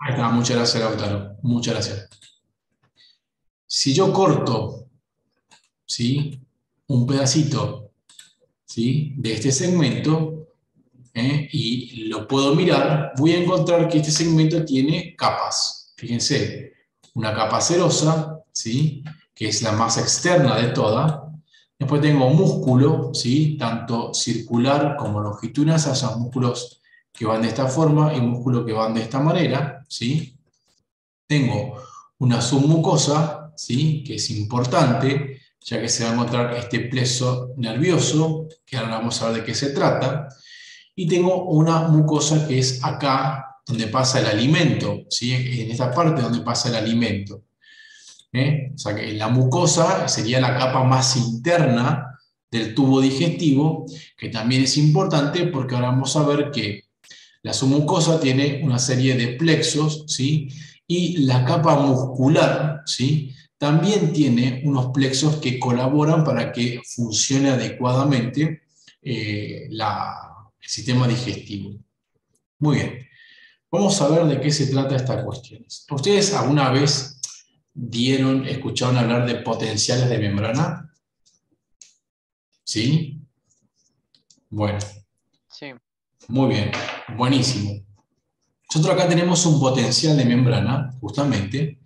Ahí está, muchas gracias, Lautaro. Muchas gracias. Si yo corto, ¿sí?, un pedacito, ¿sí?, de este segmento, y lo puedo mirar, voy a encontrar que este segmento tiene capas. Fíjense, una capa serosa, ¿sí?, que es la más externa de todas. Después tengo músculo, ¿sí?, tanto circular como longitudinal, son músculos que van de esta forma y músculos que van de esta manera, ¿sí? Tengo una submucosa, ¿sí?, que es importante, ya que se va a encontrar este plexo nervioso, que ahora vamos a ver de qué se trata. Y tengo una mucosa que es acá, donde pasa el alimento, ¿sí?, en esta parte donde pasa el alimento. O sea que la mucosa sería la capa más interna del tubo digestivo, que también es importante porque ahora vamos a ver que la submucosa tiene una serie de plexos, ¿sí?, y la capa muscular, ¿sí?, también tiene unos plexos que colaboran para que funcione adecuadamente el sistema digestivo. Muy bien, vamos a ver de qué se trata esta cuestión. ¿Ustedes alguna vez escucharon hablar de potenciales de membrana? ¿Sí? Bueno, Sí. muy bien, buenísimo. Nosotros acá tenemos un potencial de membrana, justamente,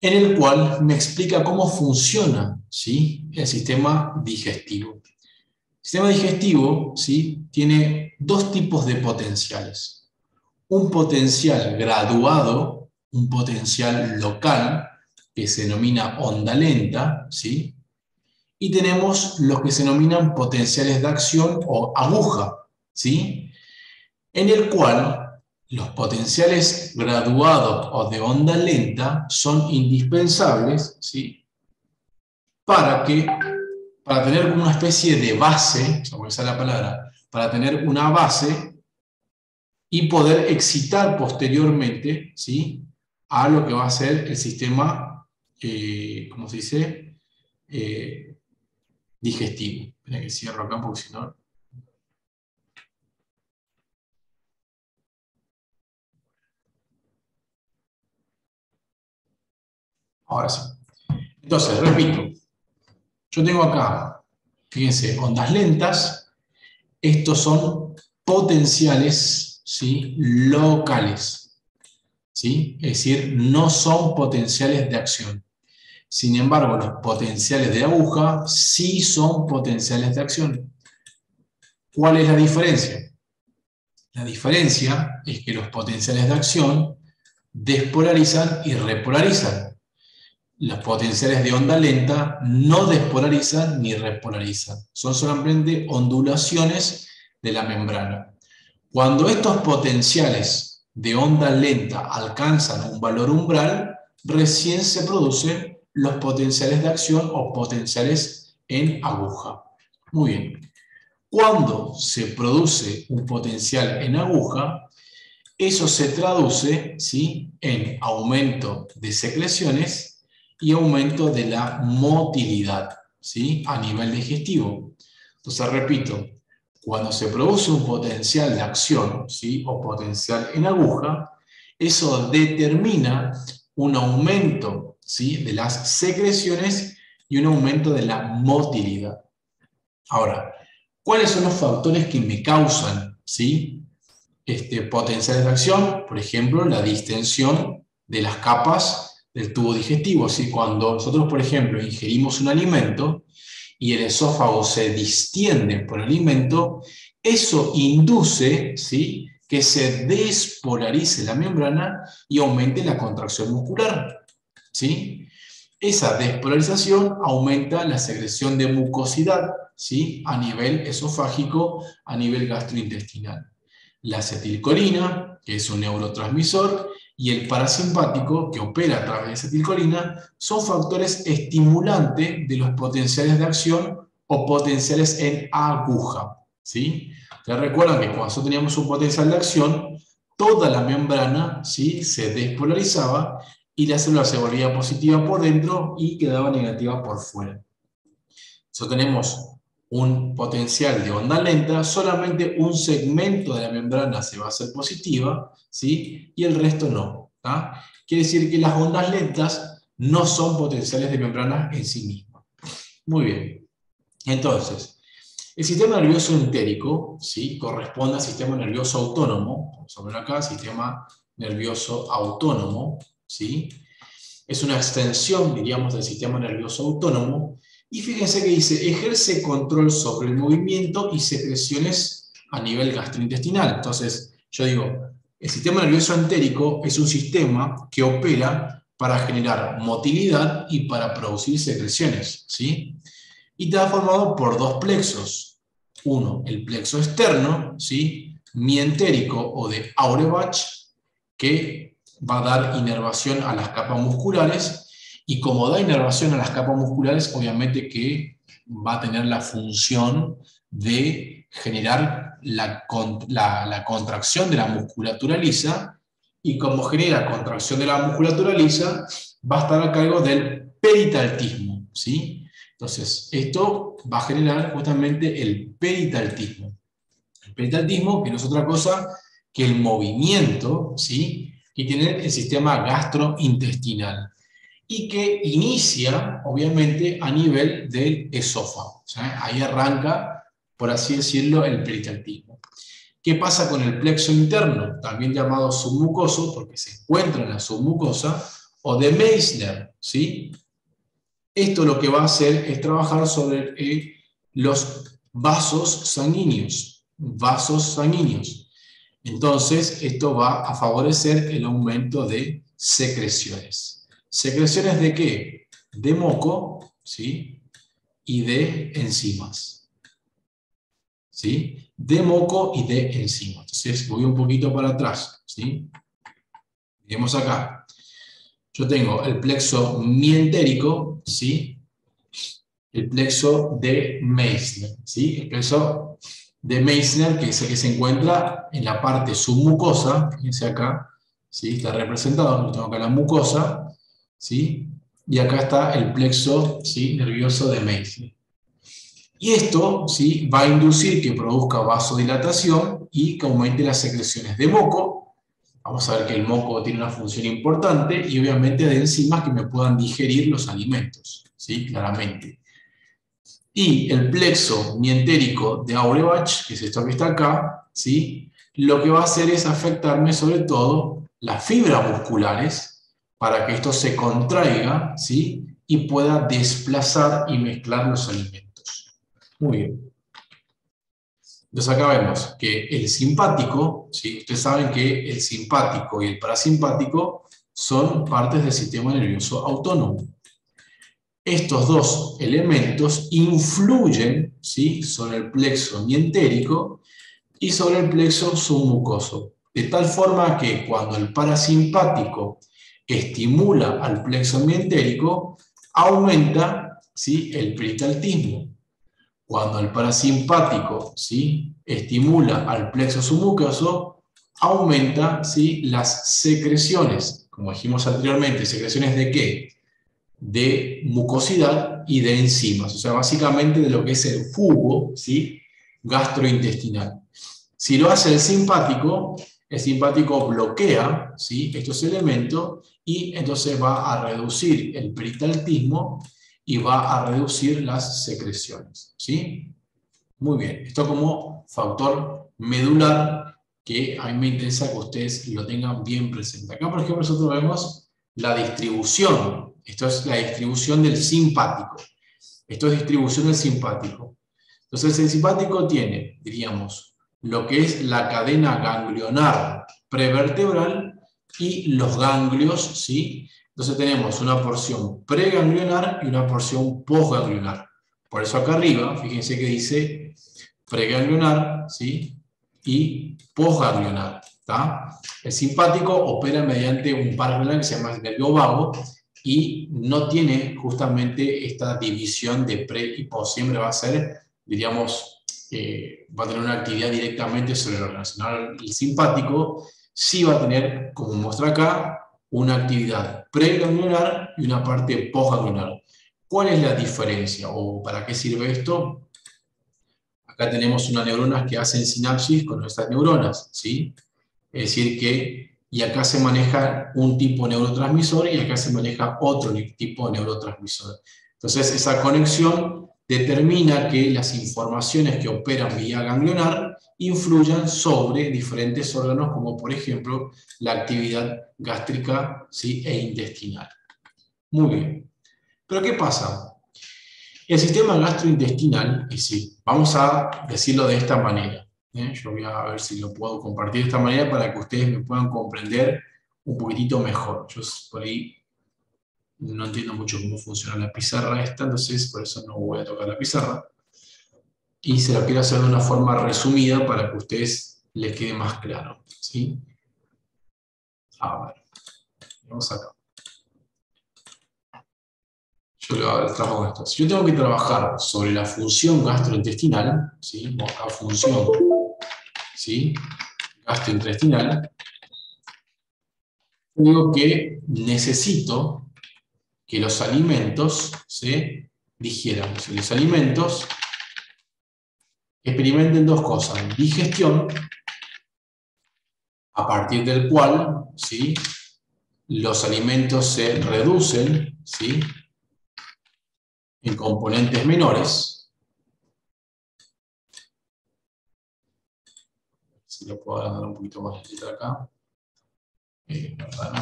en el cual me explica cómo funciona, ¿sí?, el sistema digestivo. El sistema digestivo, ¿sí?, tiene dos tipos de potenciales. Un potencial graduado, un potencial local, que se denomina onda lenta, ¿sí?, y tenemos los que se denominan potenciales de acción o aguja, ¿sí?, en el cual los potenciales graduados o de onda lenta son indispensables, ¿sí?, para tener una especie de base, voy a usar la palabra, para tener una base y poder excitar posteriormente, ¿sí?, a lo que va a ser el sistema, ¿cómo se dice?, digestivo. Espera que cierro acá porque si no... Ahora sí. Entonces, repito, yo tengo acá, fíjense, ondas lentas. Estos son potenciales, ¿sí?, locales, ¿sí?, es decir, no son potenciales de acción. Sin embargo, los potenciales de aguja sí son potenciales de acción. ¿Cuál es la diferencia? La diferencia es que los potenciales de acción despolarizan y repolarizan. Los potenciales de onda lenta no despolarizan ni repolarizan. Son solamente ondulaciones de la membrana. Cuando estos potenciales de onda lenta alcanzan un valor umbral, recién se producen los potenciales de acción o potenciales en aguja. Muy bien. Cuando se produce un potencial en aguja, eso se traduce, ¿sí?, en aumento de secreciones y aumento de la motilidad, ¿sí?, a nivel digestivo. Entonces, repito, cuando se produce un potencial de acción, ¿sí?, o potencial en aguja, eso determina un aumento, ¿sí?, de las secreciones y un aumento de la motilidad. Ahora, ¿cuáles son los factores que me causan, ¿sí?, potenciales de acción? Por ejemplo, la distensión de las capas del tubo digestivo. ¿Sí? Cuando nosotros, por ejemplo, ingerimos un alimento y el esófago se distiende por el alimento, eso induce, ¿sí?, que se despolarice la membrana y aumente la contracción muscular, ¿sí? Esa despolarización aumenta la secreción de mucosidad, ¿sí?, a nivel esofágico, a nivel gastrointestinal. La acetilcolina, que es un neurotransmisor, y el parasimpático, que opera a través de acetilcolina, son factores estimulantes de los potenciales de acción o potenciales en aguja, ¿sí? Ustedes recuerdan que cuando nosotros teníamos un potencial de acción, toda la membrana, ¿sí?, se despolarizaba y la célula se volvía positiva por dentro y quedaba negativa por fuera. Nosotros tenemos un potencial de onda lenta, solamente un segmento de la membrana se va a hacer positiva, ¿sí? Y el resto no. ¿Tá? Quiere decir que las ondas lentas no son potenciales de membrana en sí mismas. Muy bien. Entonces, el sistema nervioso entérico, ¿sí? Corresponde al sistema nervioso autónomo. Vamos a ver acá, sistema nervioso autónomo, ¿sí? Es una extensión, diríamos, del sistema nervioso autónomo. Y fíjense que dice, ejerce control sobre el movimiento y secreciones a nivel gastrointestinal. Entonces, yo digo, el sistema nervioso entérico es un sistema que opera para generar motilidad y para producir secreciones, ¿sí? Y está formado por dos plexos. Uno, el plexo externo, ¿sí? Mientérico o de Auerbach, que va a dar inervación a las capas musculares, y como da inervación a las capas musculares, obviamente que va a tener la función de generar la contracción de la musculatura lisa, y como genera contracción de la musculatura lisa, va a estar a cargo del peritaltismo, ¿sí? Entonces, esto va a generar justamente el peritaltismo. El peritaltismo, que no es otra cosa que el movimiento, ¿sí? Que tiene el sistema gastrointestinal y que inicia, obviamente, a nivel del esófago. ¿Sí? Ahí arranca, por así decirlo, el peritaltismo. ¿Qué pasa con el plexo interno? También llamado submucoso, porque se encuentra en la submucosa, o de Meissner, ¿sí? Esto lo que va a hacer es trabajar sobre los vasos sanguíneos. Vasos sanguíneos. Entonces, esto va a favorecer el aumento de secreciones. ¿Secreciones de qué? De moco, ¿sí? Y de enzimas. ¿Sí? De moco y de enzimas. Entonces, voy un poquito para atrás, ¿sí? Vemos acá. Yo tengo el plexo mientérico, ¿sí? El plexo de Meissner, ¿sí? El plexo de Meissner, que es el que se encuentra en la parte submucosa, fíjense acá, ¿sí? Está representado, lo tengo acá la mucosa, ¿sí? Y acá está el plexo, ¿sí? Nervioso de Meissner. Y esto, ¿sí? Va a inducir que produzca vasodilatación y que aumente las secreciones de moco. Vamos a ver que el moco tiene una función importante y obviamente de enzimas que me puedan digerir los alimentos, ¿sí? Claramente. Y el plexo mientérico de Auerbach, que es esto que está acá, ¿sí? Lo que va a hacer es afectarme sobre todo las fibras musculares para que esto se contraiga, ¿sí? Y pueda desplazar y mezclar los alimentos. Muy bien. Entonces acá vemos que el simpático, ¿sí? Ustedes saben que el simpático y el parasimpático son partes del sistema nervioso autónomo. Estos dos elementos influyen, ¿sí? Sobre el plexo mientérico y sobre el plexo submucoso, de tal forma que cuando el parasimpático estimula al plexo mientérico, aumenta, ¿sí? El peritaltismo. Cuando el parasimpático, ¿sí? Estimula al plexo submucoso, aumenta, ¿sí? Las secreciones. Como dijimos anteriormente, ¿secreciones de qué? De mucosidad y de enzimas, o sea, básicamente de lo que es el jugo, ¿sí? Gastrointestinal. Si lo hace el simpático bloquea, ¿sí? Estos elementos y entonces va a reducir el peritaltismo y va a reducir las secreciones, ¿sí? Muy bien, esto como factor medular que a mí me interesa que ustedes lo tengan bien presente. Acá, por ejemplo, nosotros vemos la distribución. Esto es la distribución del simpático. Esto es distribución del simpático. Entonces, el simpático tiene, diríamos, lo que es la cadena ganglionar prevertebral y los ganglios, ¿sí? Entonces tenemos una porción preganglionar y una porción posganglionar. Por eso acá arriba, fíjense que dice preganglionar, ¿sí? Y posganglionar. ¿Tá? El simpático opera mediante un par ganglionar que se llama el nervio vago y no tiene justamente esta división de pre y pos. Siempre va a ser, diríamos, va a tener una actividad directamente sobre lo relacionado. El simpático sí va a tener, como muestra acá, una actividad preganglionar y una parte posganglionar. ¿Cuál es la diferencia o para qué sirve esto? acá tenemos unas neuronas que hacen sinapsis con nuestras neuronas, ¿sí? Es decir que, y acá se maneja un tipo de neurotransmisor y acá se maneja otro tipo de neurotransmisor. Entonces, esa conexión determina que las informaciones que operan vía ganglionar influyan sobre diferentes órganos, como por ejemplo la actividad gástrica, ¿sí? E intestinal. Muy bien. Pero ¿qué pasa? El sistema gastrointestinal, y sí, vamos a decirlo de esta manera. Yo voy a ver si lo puedo compartir de esta manera para que ustedes me puedan comprender un poquitito mejor. Yo por ahí no entiendo mucho cómo funciona la pizarra esta, entonces por eso no voy a tocar la pizarra. Y se lo quiero hacer de una forma resumida para que a ustedes les quede más claro, ¿sí? A ver, vamos acá. Yo le voy a trabajo con esto. Si yo tengo que trabajar sobre la función gastrointestinal, ¿sí? Acá función, ¿sí? Gastrointestinal, digo que necesito que los alimentos se digieran. Si los alimentos experimenten dos cosas: digestión, a partir del cual, ¿sí? Los alimentos se reducen, ¿sí? En componentes menores. Si lo puedo agrandar un poquito más de acá. ¿Verdad, no?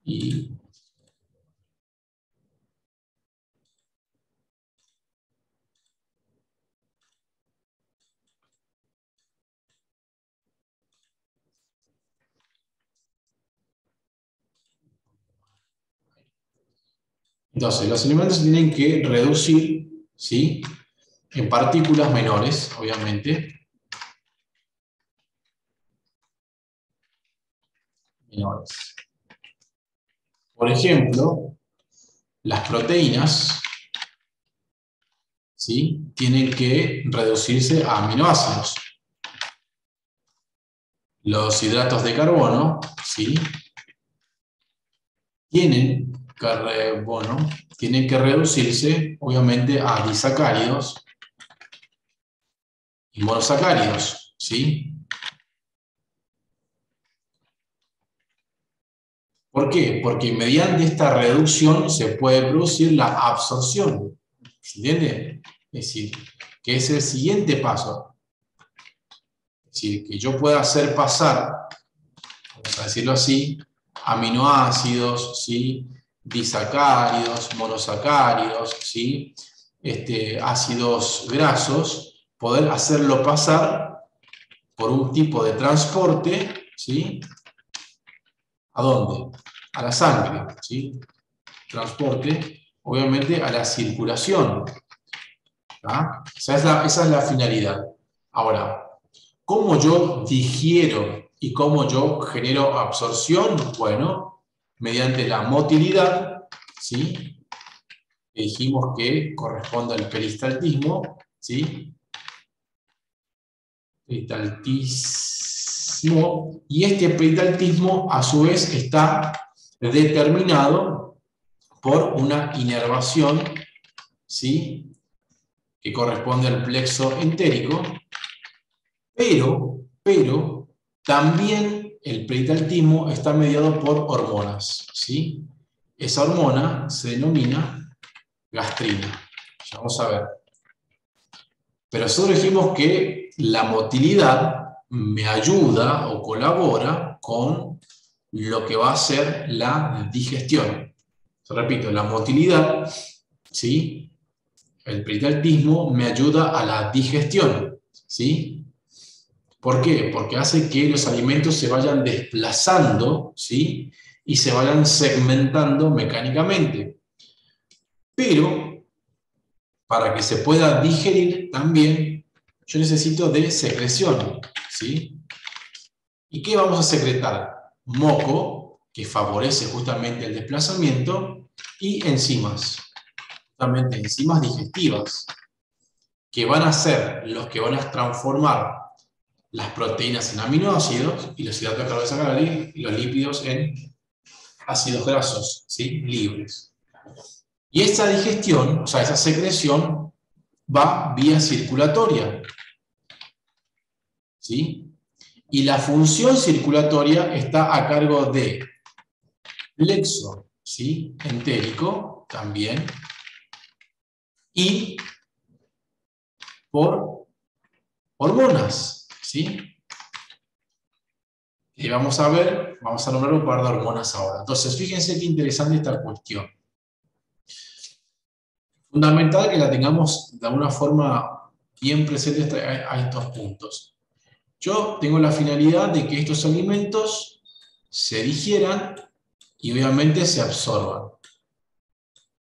Y entonces, los alimentos se tienen que reducir, ¿sí? En partículas menores, obviamente. Menores. Por ejemplo, las proteínas, ¿sí? Tienen que reducirse a aminoácidos. Los hidratos de carbono, ¿sí? tienen que reducirse, obviamente, a disacáridos y monosacáridos, ¿sí? ¿Por qué? Porque mediante esta reducción se puede producir la absorción, ¿se entiende? Es decir, que es el siguiente paso. Es decir, que yo pueda hacer pasar, vamos a decirlo así, aminoácidos, ¿sí? Disacáridos, monosacáridos, ¿sí? Ácidos grasos, poder hacerlo pasar por un tipo de transporte, ¿sí? ¿A dónde? A la sangre, ¿sí? Transporte, obviamente, a la circulación. Esa es la finalidad. Ahora, ¿cómo yo digiero y cómo yo genero absorción? Bueno, mediante la motilidad, ¿sí? Dijimos que corresponde al peristaltismo, ¿sí? Peristaltismo, y este peristaltismo a su vez está determinado por una inervación, ¿sí? Que corresponde al plexo entérico, pero también el peristaltismo está mediado por hormonas, ¿sí? Esa hormona se denomina gastrina. Ya vamos a ver. Pero nosotros dijimos que la motilidad me ayuda o colabora con lo que va a ser la digestión. Repito, la motilidad, ¿sí? El peristaltismo me ayuda a la digestión, ¿sí? ¿Por qué? Porque hace que los alimentos se vayan desplazando, ¿sí? Y se vayan segmentando mecánicamente. Pero, para que se pueda digerir también, yo necesito de secreción, ¿sí? ¿Y qué vamos a secretar? Moco, que favorece justamente el desplazamiento, y enzimas, justamente enzimas digestivas, que van a ser los que van a transformar las proteínas en aminoácidos y los hidratos de carbono sacarídeos y los lípidos en ácidos grasos, ¿sí? Libres. Y esa digestión, o sea, esa secreción, va vía circulatoria, ¿sí? Y la función circulatoria está a cargo de plexo, ¿sí? Entérico, también, y por hormonas, ¿sí? Y vamos a nombrar un par de hormonas ahora. Entonces, fíjense qué interesante esta cuestión. Fundamental que la tengamos de alguna forma bien presente a estos puntos. Yo tengo la finalidad de que estos alimentos se digieran y obviamente se absorban.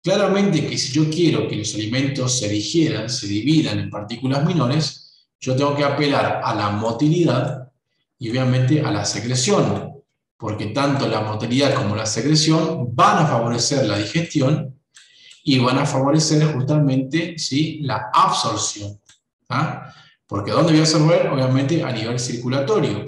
Claramente que si yo quiero que los alimentos se digieran, se dividan en partículas menores, yo tengo que apelar a la motilidad y obviamente a la secreción, porque tanto la motilidad como la secreción van a favorecer la digestión y van a favorecer justamente, ¿sí?, la absorción. ¿Ah? Porque ¿dónde voy a absorber? Obviamente a nivel circulatorio.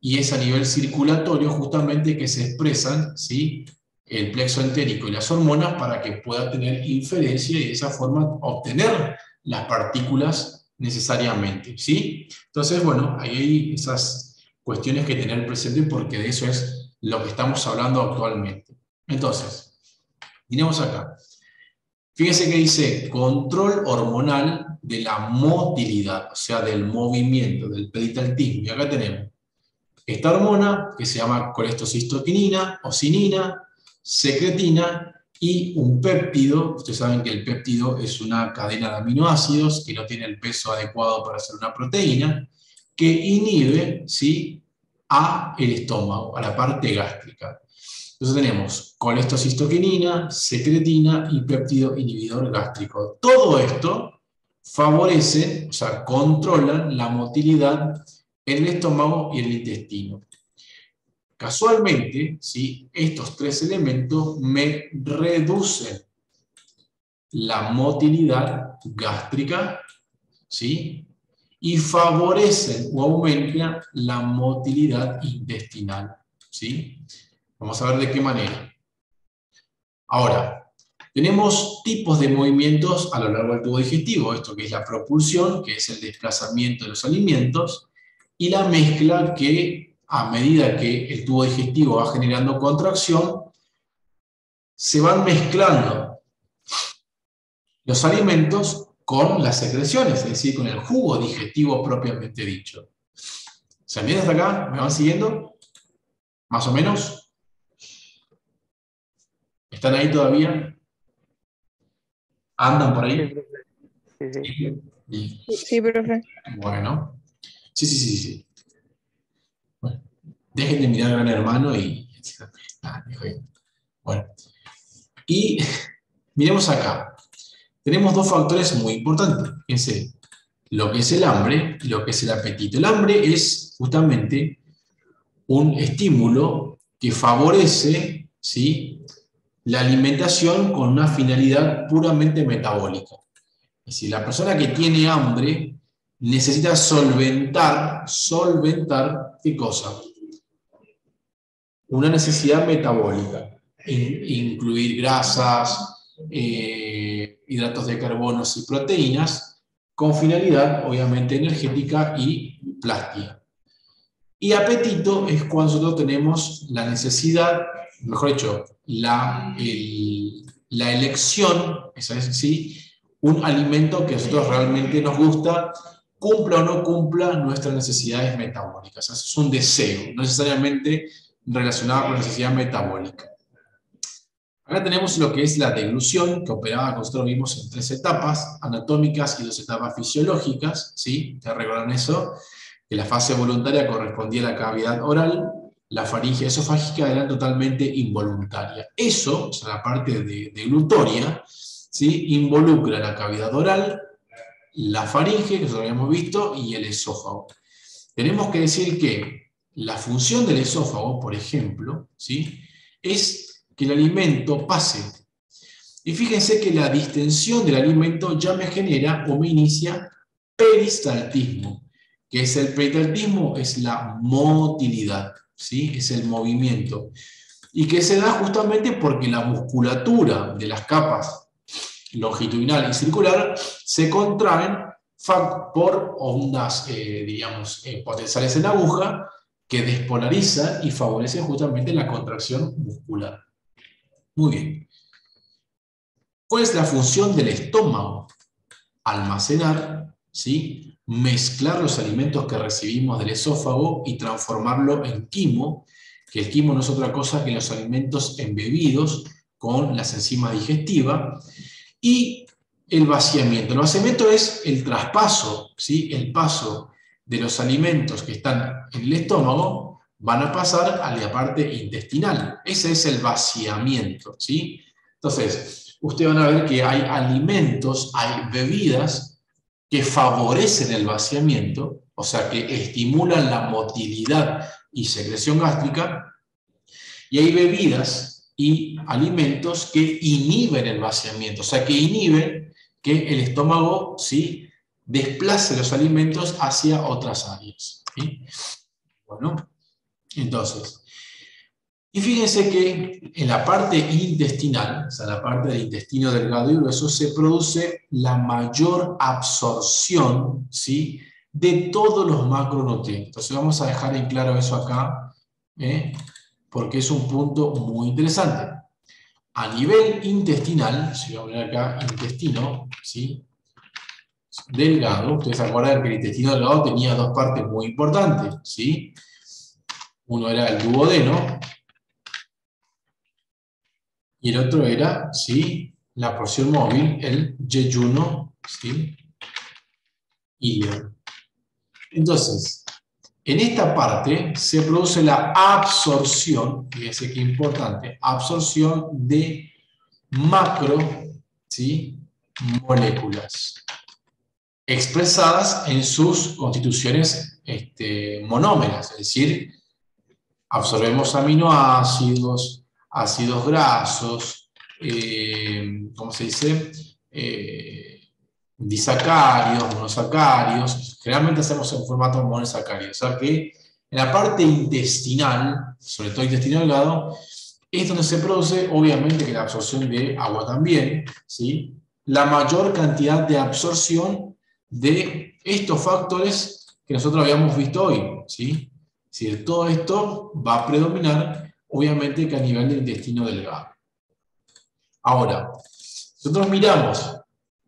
Y es a nivel circulatorio justamente que se expresan, ¿sí?, el plexo entérico y las hormonas para que pueda tener inferencia y de esa forma obtener las partículas necesariamente, ¿sí? Entonces, bueno, ahí hay esas cuestiones que tener presente porque de eso es lo que estamos hablando actualmente. Entonces, miremos acá. Fíjense que dice control hormonal de la motilidad, o sea, del movimiento, del peritaltismo. Y acá tenemos esta hormona que se llama colestocistoquinina o cinina, secretina y un péptido. Ustedes saben que el péptido es una cadena de aminoácidos que no tiene el peso adecuado para ser una proteína, que inhibe, ¿sí?, a el estómago, a la parte gástrica. Entonces tenemos colestocistoquinina, secretina y péptido inhibidor gástrico. Todo esto favorece, o sea, controlan la motilidad en el estómago y en el intestino. Casualmente, ¿sí?, estos tres elementos me reducen la motilidad gástrica, ¿sí?, y favorecen o aumentan la motilidad intestinal, ¿sí? Vamos a ver de qué manera. Ahora, tenemos tipos de movimientos a lo largo del tubo digestivo, esto que es la propulsión, que es el desplazamiento de los alimentos, y la mezcla que, a medida que el tubo digestivo va generando contracción, se van mezclando los alimentos con las secreciones, es decir, con el jugo digestivo propiamente dicho. ¿Se entiende hasta acá? ¿Me van siguiendo? ¿Más o menos? ¿Están ahí todavía? ¿Andan por Sí, ahí? profe. Sí, sí. Sí. Sí, profe. Bueno. Sí. Bueno, dejen de mirar a Gran Hermano y... Bueno. Y miremos acá. Tenemos dos factores muy importantes. Fíjense, lo que es el hambre y lo que es el apetito. El hambre es justamente un estímulo que favorece, ¿sí?, la alimentación con una finalidad puramente metabólica. Es decir, la persona que tiene hambre necesita solventar, ¿qué cosa? Una necesidad metabólica, incluir grasas, hidratos de carbono y proteínas, con finalidad obviamente energética y plástica. Y apetito es cuando nosotros tenemos la necesidad, mejor dicho, la elección, eso es, ¿sí?, un alimento que a nosotros realmente nos gusta, cumpla o no cumpla nuestras necesidades metabólicas. Eso es un deseo, no necesariamente relacionado con la necesidad metabólica. Acá tenemos lo que es la deglución, que operaba, como nosotros vimos, en 3 etapas anatómicas y 2 etapas fisiológicas, ¿sí? ¿Ya recuerdan eso? Que la fase voluntaria correspondía a la cavidad oral, la faringe esofágica era totalmente involuntaria. Eso, o sea, la parte deglutoria, ¿sí?, involucra la cavidad oral, la faringe, que nosotros habíamos visto, y el esófago. Tenemos que decir que la función del esófago, por ejemplo, ¿sí?, es que el alimento pase. Y fíjense que la distensión del alimento ya me genera o me inicia peristaltismo. ¿Qué es el peristaltismo? Es la motilidad, ¿sí?, es el movimiento. Y que se da justamente porque la musculatura de las capas longitudinal y circular, se contraen por ondas, digamos, potenciales en la aguja, que despolarizan y favorecen justamente la contracción muscular. Muy bien. ¿Cuál es la función del estómago? Almacenar, ¿sí? Mezclar los alimentos que recibimos del esófago y transformarlo en quimo, que el quimo no es otra cosa que los alimentos embebidos con las enzimas digestivas, y el vaciamiento. El vaciamiento es el traspaso, ¿sí? El paso de los alimentos que están en el estómago van a pasar a la parte intestinal. Ese es el vaciamiento, ¿sí? Entonces, ustedes van a ver que hay alimentos, hay bebidas que favorecen el vaciamiento, o sea, que estimulan la motilidad y secreción gástrica, y hay bebidas y alimentos que inhiben el vaciamiento, o sea, que inhiben que el estómago, ¿sí?, desplace los alimentos hacia otras áreas, ¿sí? Bueno, entonces, y fíjense que en la parte intestinal, o sea, la parte del intestino delgado y grueso, se produce la mayor absorción, ¿sí?, de todos los macronutrientes. Entonces vamos a dejar en claro eso acá, porque es un punto muy interesante. A nivel intestinal, si voy a poner acá intestino, ¿sí?, delgado, ustedes se acuerdan que el intestino delgado tenía dos partes muy importantes, ¿sí? Uno era el duodeno, y el otro era, ¿sí?, la porción móvil, el yeyuno, ¿sí?, ilíaco. Entonces, en esta parte se produce la absorción, fíjense qué importante, absorción de macro, ¿sí?, moléculas, expresadas en sus constituciones monómeras, es decir, absorbemos aminoácidos, ácidos grasos, ¿cómo se dice? Disacáridos, monosacáridos. Generalmente hacemos en formato monosacárido. O sea que en la parte intestinal, sobre todo intestino delgado, es donde se produce, obviamente, que la absorción de agua también, ¿sí?, la mayor cantidad de absorción de estos factores que nosotros habíamos visto hoy, ¿sí? Es decir, todo esto va a predominar, obviamente, que a nivel del intestino delgado. Ahora, nosotros miramos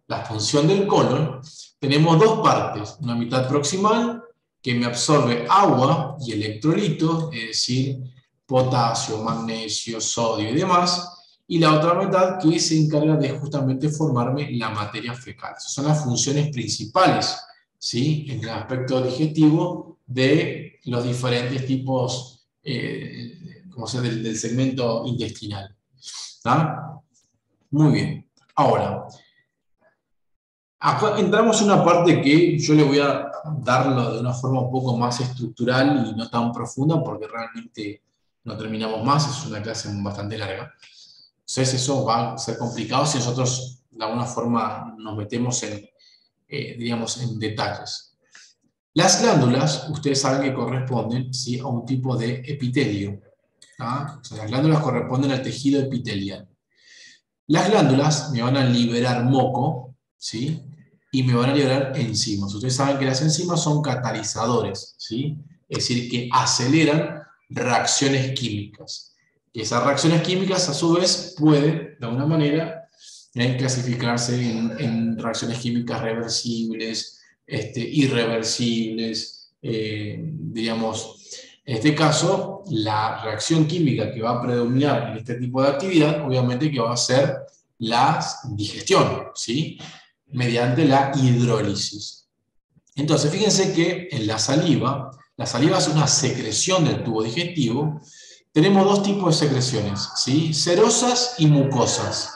la función del colon, tenemos dos partes, una mitad proximal que me absorbe agua y electrolitos, es decir, potasio, magnesio, sodio y demás, y la otra mitad que se encarga de justamente formarme la materia fecal. Esas son las funciones principales, ¿sí?, en el aspecto digestivo de los diferentes tipos del segmento intestinal. ¿Está? Muy bien. Ahora, acá entramos en una parte que yo le voy a darlo de una forma un poco más estructural y no tan profunda, porque realmente no terminamos más, es una clase bastante larga. Entonces eso va a ser complicado si nosotros de alguna forma nos metemos digamos, en detalles. Las glándulas, ustedes saben que corresponden, ¿sí?, a un tipo de epitelio. O sea, las glándulas corresponden al tejido epitelial. Las glándulas me van a liberar moco, ¿sí?, y me van a liberar enzimas. Ustedes saben que las enzimas son catalizadores, ¿sí?, es decir, que aceleran reacciones químicas. Y esas reacciones químicas, a su vez, pueden, de alguna manera, clasificarse en reacciones químicas reversibles, irreversibles, digamos. En este caso, la reacción química que va a predominar en este tipo de actividad, obviamente que va a ser la digestión, ¿sí?, mediante la hidrólisis. Entonces, fíjense que en la saliva es una secreción del tubo digestivo. Tenemos dos tipos de secreciones, ¿sí?, serosas y mucosas.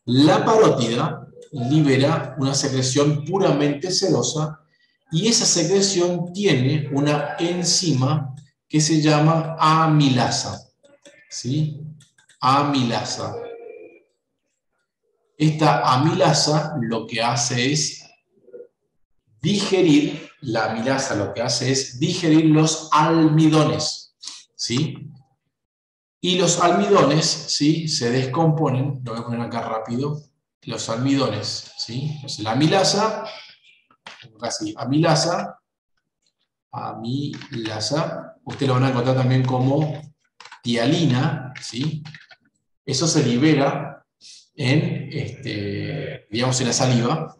La parótida libera una secreción puramente serosa y esa secreción tiene una enzima que se llama amilasa, ¿sí?, amilasa. Esta amilasa lo que hace es digerir, la amilasa lo que hace es digerir los almidones, ¿sí? Y los almidones, ¿sí?, se descomponen, lo voy a poner acá rápido, los almidones, ¿sí? Entonces la amilasa, casi amilasa, ustedes lo van a encontrar también como tialina, ¿sí? Eso se libera en, digamos, en la saliva.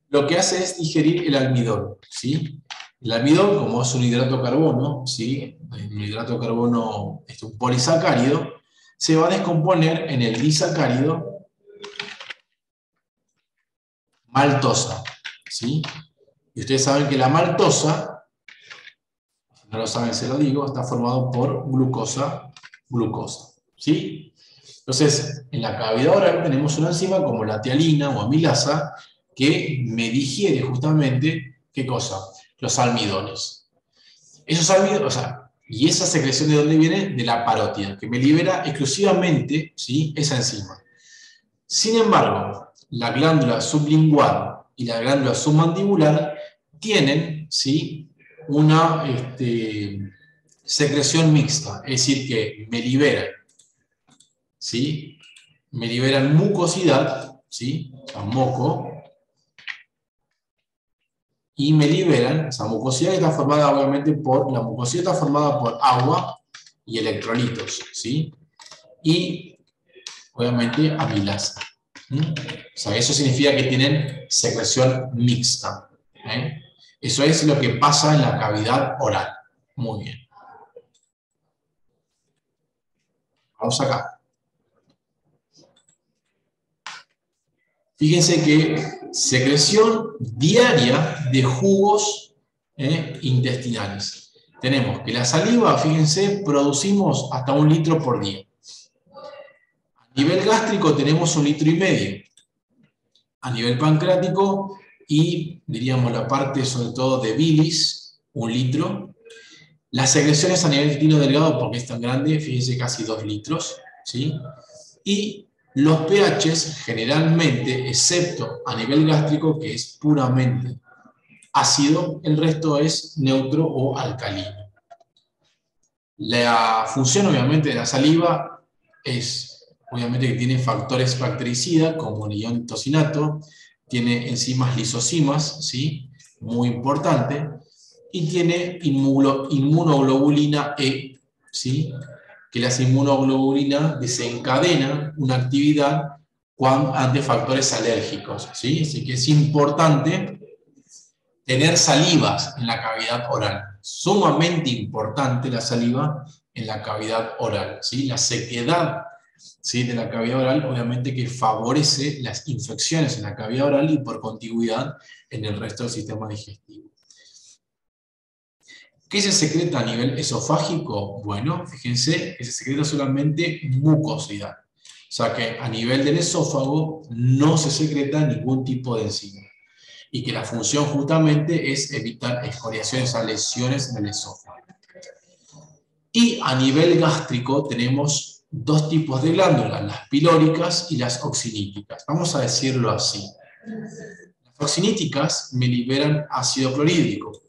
Lo que hace es digerir el almidón, ¿sí? El almidón, como es un hidrato de carbono, ¿sí? Un hidrato de carbono es un polisacárido, se va a descomponer en el disacárido maltosa, ¿sí? Y ustedes saben que la maltosa, si no lo saben se lo digo, está formado por glucosa, ¿sí? Entonces, en la cavidad oral tenemos una enzima como la tialina o amilasa que me digiere justamente, ¿qué cosa? Los almidones. Esos almidones, o sea, y esa secreción ¿de dónde viene? De la parótida, que me libera exclusivamente, ¿sí?, esa enzima. Sin embargo, la glándula sublingual y la glándula submandibular tienen, ¿sí?, una secreción mixta, es decir, que me liberan, ¿sí?, me liberan mucosidad, ¿sí?, o sea, moco, y me liberan, esa mucosidad está formada obviamente la mucosidad está formada por agua y electrolitos, ¿sí? Y obviamente amilasa. O sea, eso significa que tienen secreción mixta. Eso es lo que pasa en la cavidad oral. Muy bien. Vamos acá. Fíjense que secreción diaria de jugos intestinales. Tenemos que la saliva, fíjense, producimos hasta 1 litro por día. A nivel gástrico tenemos 1,5 litros. A nivel pancreático y, diríamos, la parte sobre todo de bilis, 1 litro. Las secreciones a nivel intestino delgado, porque es tan grande, fíjense, casi 2 litros. ¿Sí? Y los pHs generalmente, excepto a nivel gástrico, que es puramente ácido, el resto es neutro o alcalino. La función, obviamente, de la saliva es, obviamente, que tiene factores bactericidas, como el ion tocinato, tiene enzimas lisosimas, ¿sí?, muy importante, y tiene inmunoglobulina E, ¿sí?, que las inmunoglobulinas desencadenan una actividad ante factores alérgicos, ¿sí? Así que es importante tener salivas en la cavidad oral. Sumamente importante la saliva en la cavidad oral, ¿sí? La sequedad, ¿sí?, de la cavidad oral, obviamente que favorece las infecciones en la cavidad oral y por contigüidad en el resto del sistema digestivo. ¿Qué se secreta a nivel esofágico? Bueno, fíjense que se secreta solamente mucosidad. O sea que a nivel del esófago no se secreta ningún tipo de enzima. Y que la función justamente es evitar escoriaciones, a lesiones en el esófago. Y a nivel gástrico tenemos 2 tipos de glándulas, las pilóricas y las oxiníticas. Vamos a decirlo así. Las oxiníticas me liberan ácido clorhídrico,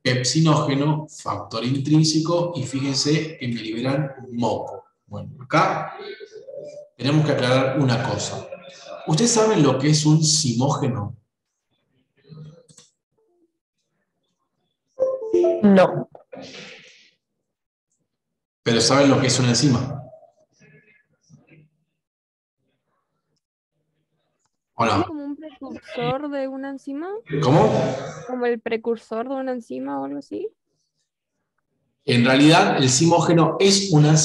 pepsinógeno, factor intrínseco, y fíjense que me liberan moco. Bueno, acá tenemos que aclarar una cosa. ¿Ustedes saben lo que es un zimógeno? No. ¿Pero saben lo que es una enzima? ¿O ¿Es no? como un precursor de una enzima? ¿Cómo? ¿Como el precursor de una enzima o algo así? En realidad, el zimógeno es una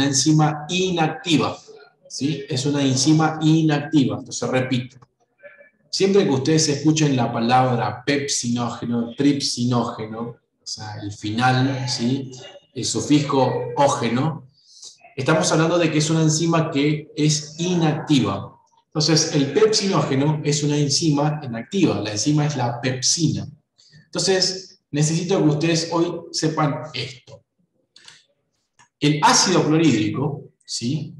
enzima inactiva. ¿Sí? Es una enzima inactiva. Entonces, repito. Siempre que ustedes escuchen la palabra pepsinógeno, tripsinógeno, o sea, el final, ¿sí?, el sufijo ógeno, estamos hablando de que es una enzima que es inactiva. Entonces, el pepsinógeno es una enzima inactiva. La enzima es la pepsina. Entonces, necesito que ustedes hoy sepan esto. El ácido clorhídrico, ¿sí?,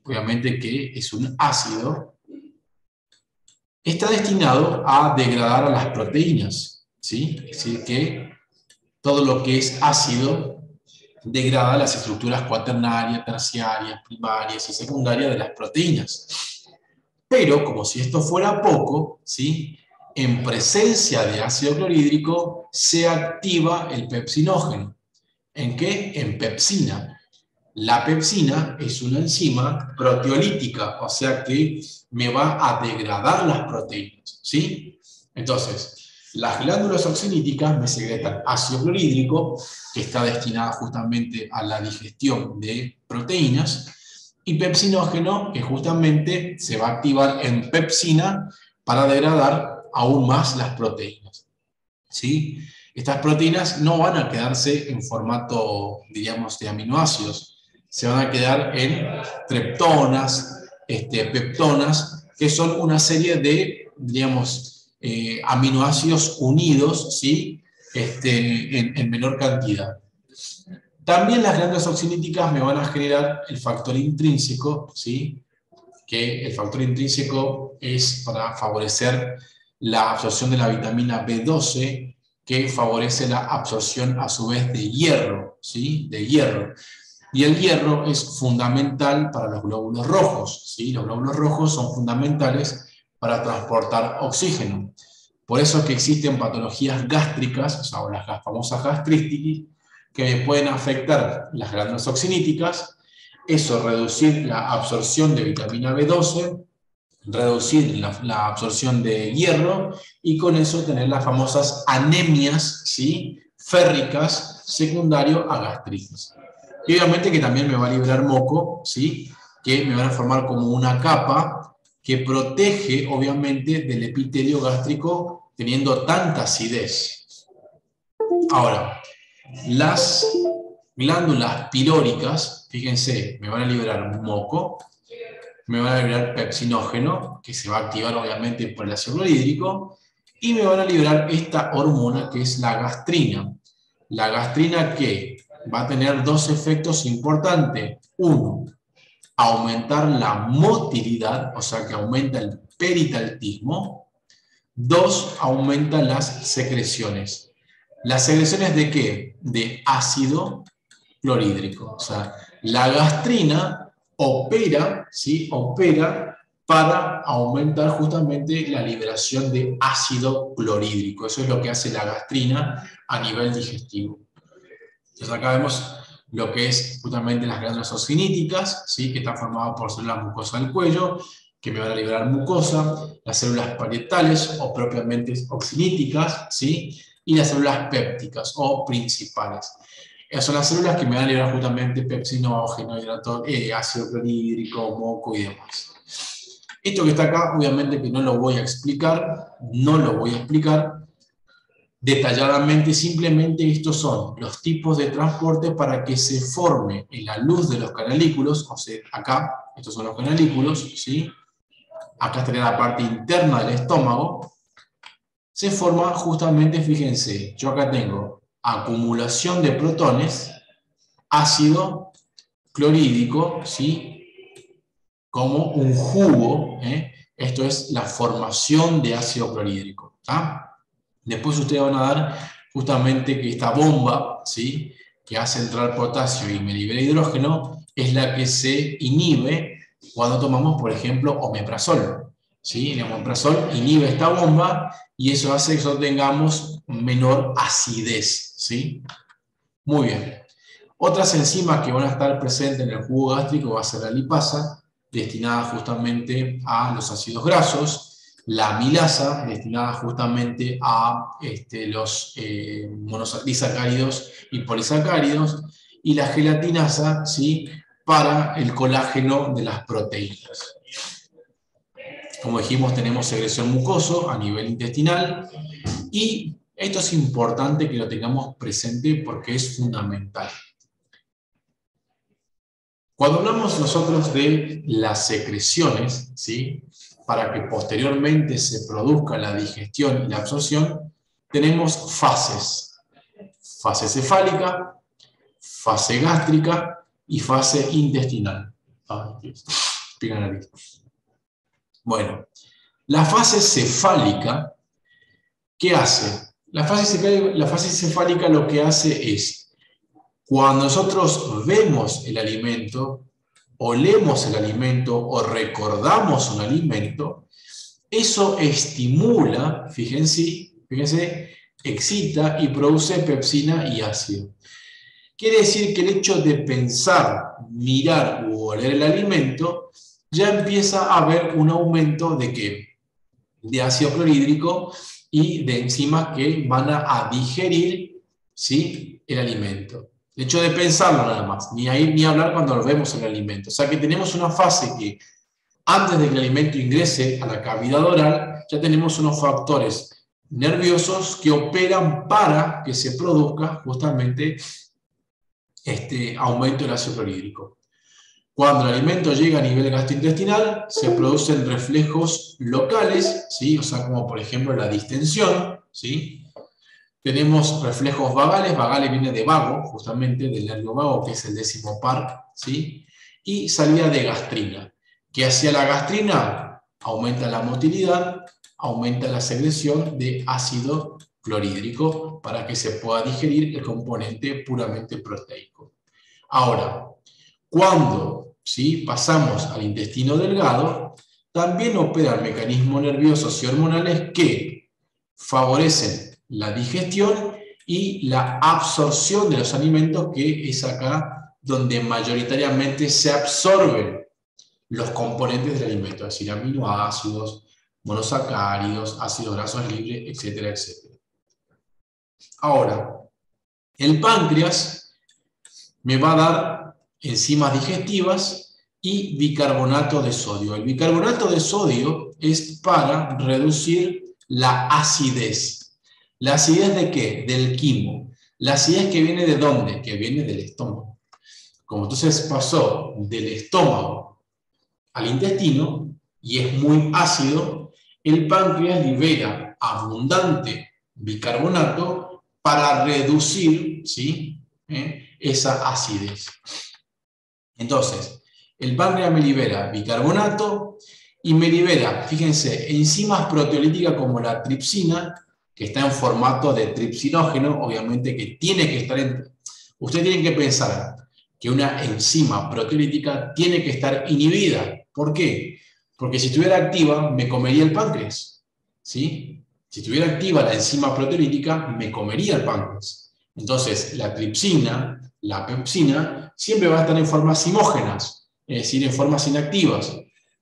obviamente que es un ácido, está destinado a degradar a las proteínas, ¿sí? Es decir, que todo lo que es ácido degrada las estructuras cuaternarias, terciarias, primarias y secundarias de las proteínas. Pero, como si esto fuera poco, ¿sí?, en presencia de ácido clorhídrico se activa el pepsinógeno. ¿En qué? En pepsina. La pepsina es una enzima proteolítica, o sea que me va a degradar las proteínas, ¿sí? Entonces, las glándulas oxiníticas me secretan ácido clorhídrico, que está destinada justamente a la digestión de proteínas, y pepsinógeno, que justamente se va a activar en pepsina para degradar aún más las proteínas, ¿sí? Estas proteínas no van a quedarse en formato, diríamos, de aminoácidos, se van a quedar en treptonas, peptonas, que son una serie de, diríamos, aminoácidos unidos, ¿sí?, en menor cantidad. También las glándulas oxiníticas me van a generar el factor intrínseco, ¿sí?, que el factor intrínseco es para favorecer la absorción de la vitamina B12, que favorece la absorción a su vez de hierro, ¿sí?, de hierro. Y el hierro es fundamental para los glóbulos rojos, ¿sí? Los glóbulos rojos son fundamentales para transportar oxígeno. Por eso es que existen patologías gástricas, o sea, las famosas gastritis, que pueden afectar las glándulas oxiníticas, eso, reducir la absorción de vitamina B12, reducir la absorción de hierro, y con eso tener las famosas anemias, ¿sí?, férricas, secundario a gastritis. Y obviamente que también me va a liberar moco, ¿sí?, que me van a formar como una capa que protege, obviamente, del epitelio gástrico teniendo tanta acidez. Ahora, las glándulas pilóricas, fíjense, me van a liberar moco, me van a liberar pepsinógeno, que se va a activar obviamente por el ácido clorhídrico, y me van a liberar esta hormona que es la gastrina. La gastrina que va a tener dos efectos importantes. Uno, aumentar la motilidad, o sea que aumenta el peritaltismo. Dos, aumenta las secreciones. ¿Las secreciones de qué? De ácido clorhídrico. O sea, la gastrina opera, ¿sí?, opera para aumentar justamente la liberación de ácido clorhídrico. Eso es lo que hace la gastrina a nivel digestivo. Entonces acá vemos lo que es justamente las glándulas oxiníticas, ¿sí?, que están formadas por células mucosas del cuello, que me van a liberar mucosa, las células parietales o propiamente oxiníticas, ¿sí?, y las células pépticas o principales. Esas son las células que me van a liberar justamente pepsinógeno, ácido clorhídrico, moco y demás. Esto que está acá, obviamente que no lo voy a explicar, detalladamente, simplemente estos son los tipos de transporte para que se forme en la luz de los canalículos, o sea, acá, estos son los canalículos, ¿sí? Acá estaría la parte interna del estómago, se forma justamente, fíjense, yo acá tengo acumulación de protones, ácido clorhídrico, ¿sí?, como un jugo, esto es la formación de ácido clorhídrico, ¿tá? Después ustedes van a dar justamente que esta bomba, ¿sí?, que hace entrar potasio y me libera hidrógeno, es la que se inhibe cuando tomamos, por ejemplo, omeprazol, ¿sí? El omeprazol inhibe esta bomba y eso hace que tengamos menor acidez, ¿sí? Muy bien. Otras enzimas que van a estar presentes en el jugo gástrico va a ser la lipasa, destinada justamente a los ácidos grasos, la amilasa, destinada justamente a los monosacáridos y polisacáridos, y la gelatinasa, ¿sí?, para el colágeno de las proteínas. Como dijimos, tenemos secreción mucoso a nivel intestinal, y esto es importante que lo tengamos presente porque es fundamental. Cuando hablamos nosotros de las secreciones, ¿sí?, para que posteriormente se produzca la digestión y la absorción, tenemos fases. Fase cefálica, fase gástrica y fase intestinal. Bueno, la fase cefálica, ¿qué hace? La fase cefálica lo que hace es, Cuando nosotros vemos el alimento, olemos el alimento o recordamos un alimento, eso estimula, fíjense, excita y produce pepsina y ácido. Quiere decir que el hecho de pensar, mirar u oler el alimento, ya empieza a haber un aumento de ¿qué? De ácido clorhídrico y de enzimas que van a digerir, ¿sí?, el alimento. El hecho de pensarlo nada más, ni ahí ni hablar cuando lo vemos en el alimento. O sea que tenemos una fase que antes de que el alimento ingrese a la cavidad oral, ya tenemos unos factores nerviosos que operan para que se produzca justamente este aumento del ácido clorhídrico. Cuando el alimento llega a nivel gastrointestinal, se producen reflejos locales, ¿sí? O sea, como por ejemplo la distensión, ¿sí? Tenemos reflejos vagales, vagales viene de vago, justamente del nervio vago, que es el 10º par, ¿sí? Y salida de gastrina, que hacia la gastrina aumenta la motilidad, aumenta la secreción de ácido clorhídrico para que se pueda digerir el componente puramente proteico. Ahora, cuando, ¿sí?, pasamos al intestino delgado, también operan mecanismos nerviosos y hormonales que favorecen la digestión y la absorción de los alimentos, que es acá donde mayoritariamente se absorben los componentes del alimento, es decir, aminoácidos, monosacáridos, ácidos grasos libres, etcétera, etcétera. Ahora, el páncreas me va a dar enzimas digestivas y bicarbonato de sodio. El bicarbonato de sodio es para reducir la acidez. ¿La acidez de qué? Del quimo. ¿La acidez que viene de dónde? Que viene del estómago. Como entonces pasó del estómago al intestino y es muy ácido, el páncreas libera abundante bicarbonato para reducir, ¿sí?, esa acidez. Entonces, el páncreas me libera bicarbonato y me libera, fíjense, enzimas proteolíticas como la tripsina, que está en formato de tripsinógeno, obviamente que tiene que estar en... Ustedes tienen que pensar que una enzima proteolítica tiene que estar inhibida. ¿Por qué? Porque si estuviera activa, me comería el páncreas, ¿sí? Si estuviera activa la enzima proteolítica, me comería el páncreas. Entonces, la tripsina, la pepsina, siempre va a estar en formas simógenas, es decir, en formas inactivas.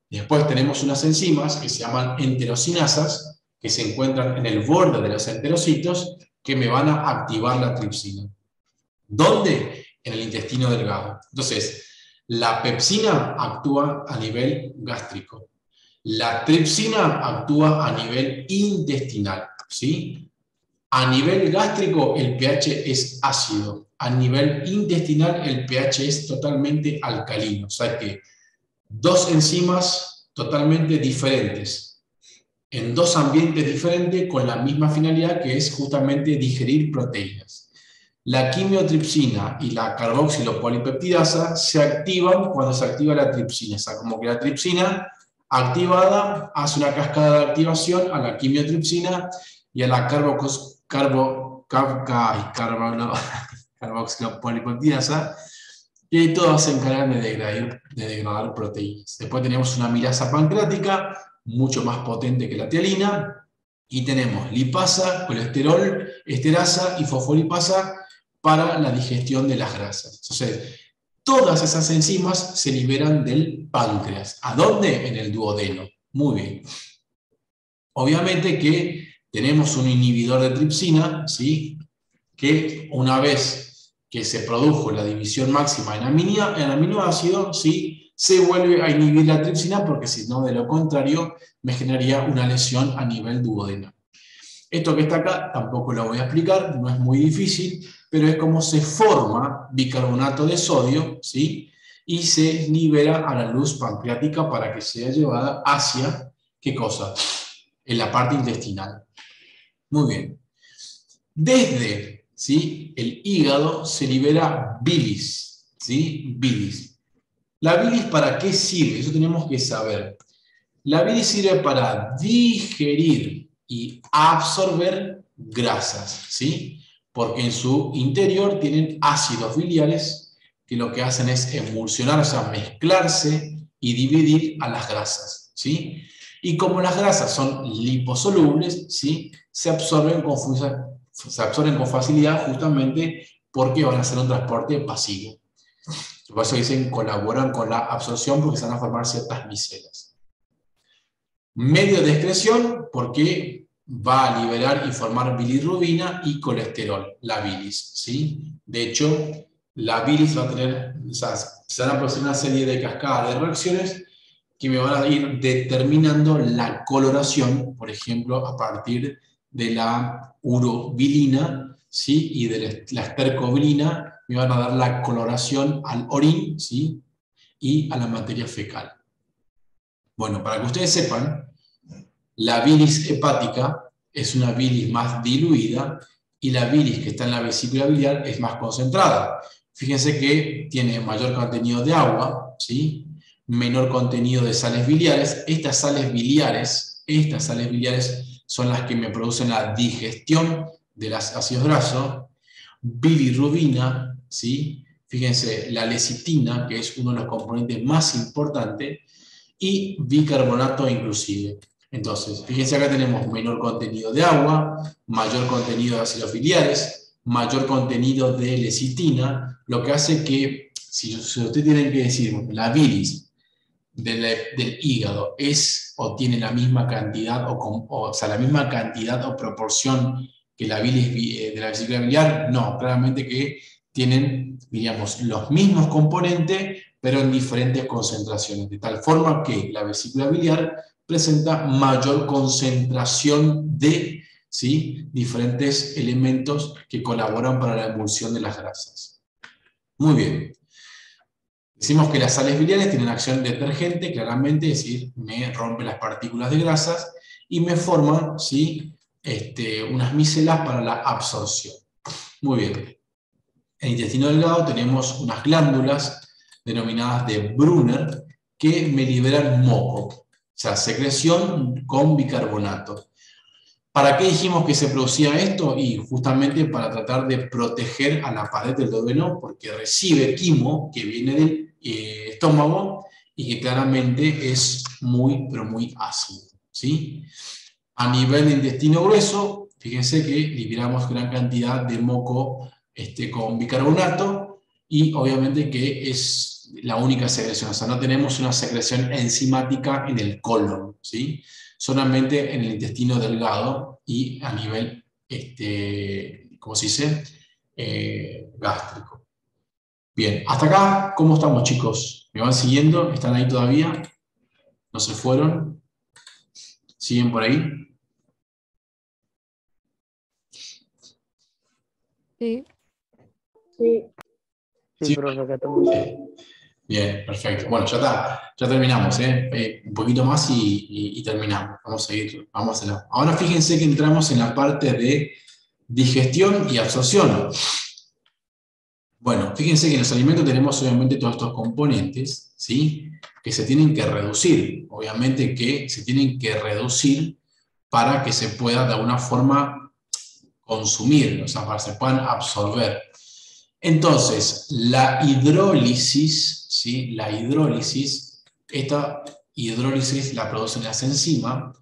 Después tenemos unas enzimas que se llaman enterocinasas, que se encuentran en el borde de los enterocitos, que me van a activar la tripsina. ¿Dónde? En el intestino delgado. Entonces, la pepsina actúa a nivel gástrico. La tripsina actúa a nivel intestinal, ¿sí? A nivel gástrico el pH es ácido. A nivel intestinal el pH es totalmente alcalino. O sea que dos enzimas totalmente diferentes, en dos ambientes diferentes con la misma finalidad, que es justamente digerir proteínas. La quimiotripsina y la carboxilopolipeptidasa se activan cuando se activa la tripsina. O sea, como que la tripsina activada hace una cascada de activación a la quimiotripsina y a la carboxilopolipeptidasa, y todas se encargan de degradar proteínas. Después tenemos una amilasa pancreática, mucho más potente que la tialina, y tenemos lipasa, colesterol, esterasa y fosfolipasa para la digestión de las grasas. Entonces, todas esas enzimas se liberan del páncreas. ¿A dónde? En el duodeno. Muy bien. Obviamente que tenemos un inhibidor de tripsina, ¿sí?, que una vez que se produjo la división máxima en aminoácido, ¿sí?, se vuelve a inhibir la tripsina, porque si no, de lo contrario, me generaría una lesión a nivel duodeno. Esto que está acá tampoco lo voy a explicar, no es muy difícil, pero es como se forma bicarbonato de sodio, ¿sí?, y se libera a la luz pancreática para que sea llevada hacia, ¿qué cosa? En la parte intestinal. Muy bien. Desde, ¿sí?, el hígado se libera bilis, ¿sí?, bilis. ¿La bilis para qué sirve? Eso tenemos que saber. La bilis sirve para digerir y absorber grasas, ¿sí? porque en su interior tienen ácidos biliares que lo que hacen es emulsionar, o sea, mezclarse y dividir a las grasas, ¿sí? Y como las grasas son liposolubles, ¿sí? Se absorben con facilidad justamente porque van a hacer un transporte pasivo. Por eso dicen colaboran con la absorción porque se van a formar ciertas micelas. Medio de excreción porque va a liberar y formar bilirrubina y colesterol, la bilis, ¿sí? De hecho, la bilis va a tener, o sea, se van a producir una serie de cascadas de reacciones que me van a ir determinando la coloración, por ejemplo, a partir de la urobilina, ¿sí? Y de la estercobilina, me van a dar la coloración al orín, ¿sí? Y a la materia fecal. Bueno, para que ustedes sepan, la bilis hepática es una bilis más diluida y la bilis que está en la vesícula biliar es más concentrada. Fíjense que tiene mayor contenido de agua, ¿sí? Menor contenido de sales biliares. Estas sales biliares son las que me producen la digestión de los ácidos grasos. Bilirrubina, ¿sí? Fíjense, la lecitina, que es uno de los componentes más importantes, y bicarbonato inclusive. Entonces, fíjense acá tenemos menor contenido de agua, mayor contenido de ácidos biliares, mayor contenido de lecitina, lo que hace que, si usted tiene que decir, la bilis del hígado es o tiene la misma cantidad, o sea, la misma cantidad o proporción que la bilis de la vesícula biliar, no, claramente que tienen, diríamos, los mismos componentes, pero en diferentes concentraciones, de tal forma que la vesícula biliar presenta mayor concentración de, ¿sí?, diferentes elementos que colaboran para la emulsión de las grasas. Muy bien. Decimos que las sales biliares tienen acción detergente, claramente, es decir, me rompe las partículas de grasas y me forman, ¿sí?, unas micelas para la absorción. Muy bien. En el intestino delgado tenemos unas glándulas denominadas de Brunner que me liberan moco, o sea, secreción con bicarbonato. ¿Para qué dijimos que se producía esto? Y justamente para tratar de proteger a la pared del duodeno, porque recibe quimo que viene del estómago y que claramente es muy, pero muy ácido, ¿sí? A nivel de intestino grueso, fíjense que liberamos gran cantidad de moco con bicarbonato y obviamente que es la única secreción, o sea, no tenemos una secreción enzimática en el colon, ¿sí? Solamente en el intestino delgado y a nivel, ¿cómo se dice? Gástrico. Bien, hasta acá, ¿cómo estamos, chicos? ¿Me van siguiendo? ¿Están ahí todavía? ¿No se fueron? ¿Siguen por ahí? Sí. Sí. Sí, profe, acá estamos. Bien, perfecto. Bueno, ya está, ya terminamos, un poquito más y terminamos. Vamos a seguir, vamos a hacerlo. Ahora fíjense que entramos en la parte de digestión y absorción. Bueno, fíjense que en los alimentos tenemos obviamente todos estos componentes, ¿sí?, que se tienen que reducir. Obviamente que se tienen que reducir para que se pueda de alguna forma consumir, o sea, para que se puedan absorber. Entonces, la hidrólisis, ¿sí?, la hidrólisis, esta hidrólisis la producen las enzimas,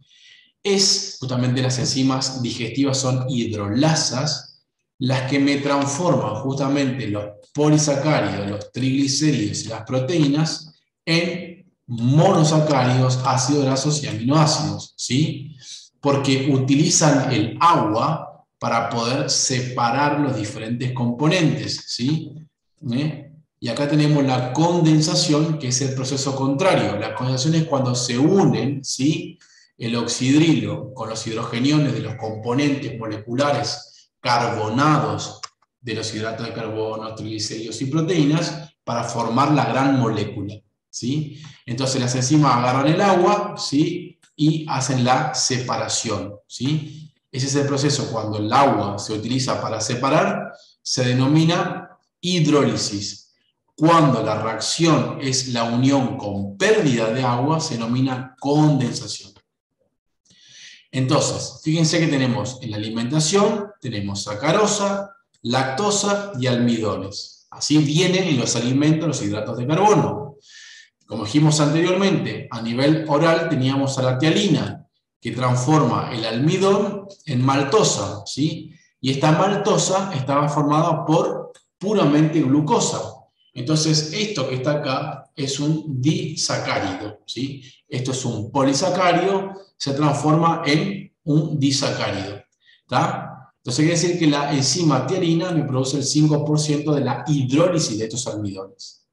es justamente las enzimas digestivas son hidrolasas, las que me transforman justamente los polisacáridos, los triglicéridos y las proteínas en monosacáridos, ácidos grasos y aminoácidos, ¿sí? Porque utilizan el agua para poder separar los diferentes componentes, ¿sí? Y acá tenemos la condensación, que es el proceso contrario. La condensación es cuando se unen, ¿sí?, el oxidrilo con los hidrogeniones de los componentes moleculares carbonados de los hidratos de carbono, triglicéridos y proteínas para formar la gran molécula, ¿sí? Entonces las enzimas agarran el agua, ¿sí?, y hacen la separación, ¿sí? Ese es el proceso. Cuando el agua se utiliza para separar, se denomina hidrólisis. Cuando la reacción es la unión con pérdida de agua, se denomina condensación. Entonces, fíjense que tenemos en la alimentación, tenemos sacarosa, lactosa y almidones. Así vienen en los alimentos los hidratos de carbono. Como dijimos anteriormente, a nivel oral teníamos a la tialina, que transforma el almidón en maltosa, ¿sí? Y esta maltosa estaba formada por puramente glucosa. Entonces, esto que está acá es un disacárido, ¿sí? Esto es un polisacárido, se transforma en un disacárido, ¿está? Entonces, quiere decir que la enzima tialina me produce el 5% de la hidrólisis de estos almidones.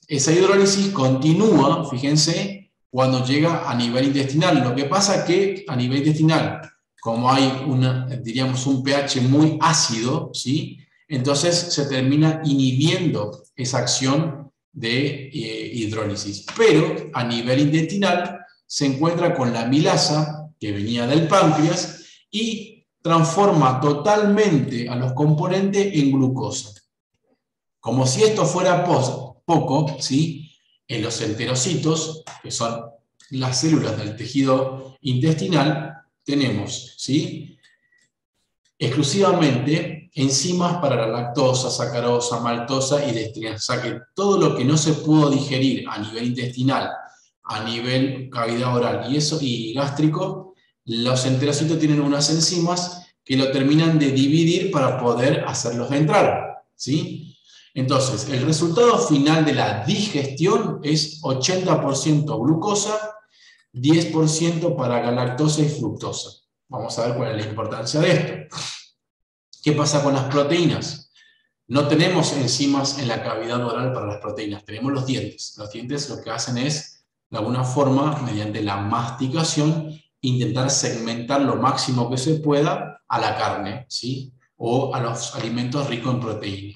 Esa hidrólisis continúa, fíjense, cuando llega a nivel intestinal. Lo que pasa es que a nivel intestinal, como hay diríamos, un pH muy ácido, ¿sí? Entonces se termina inhibiendo esa acción de hidrólisis. Pero a nivel intestinal se encuentra con la amilasa, que venía del páncreas, y transforma totalmente a los componentes en glucosa. Como si esto fuera poco, ¿sí? En los enterocitos, que son las células del tejido intestinal, tenemos, ¿sí? Exclusivamente enzimas para la lactosa, sacarosa, maltosa y dextrina. O sea que todo lo que no se pudo digerir a nivel intestinal, a nivel cavidad oral y gástrico, los enterocitos tienen unas enzimas que lo terminan de dividir para poder hacerlos entrar, ¿sí? Entonces, el resultado final de la digestión es 80% glucosa, 10% para galactosa y fructosa. Vamos a ver cuál es la importancia de esto. ¿Qué pasa con las proteínas? No tenemos enzimas en la cavidad oral para las proteínas, tenemos los dientes. Los dientes lo que hacen es, de alguna forma, mediante la masticación, intentar segmentar lo máximo que se pueda a la carne, ¿sí? O a los alimentos ricos en proteína.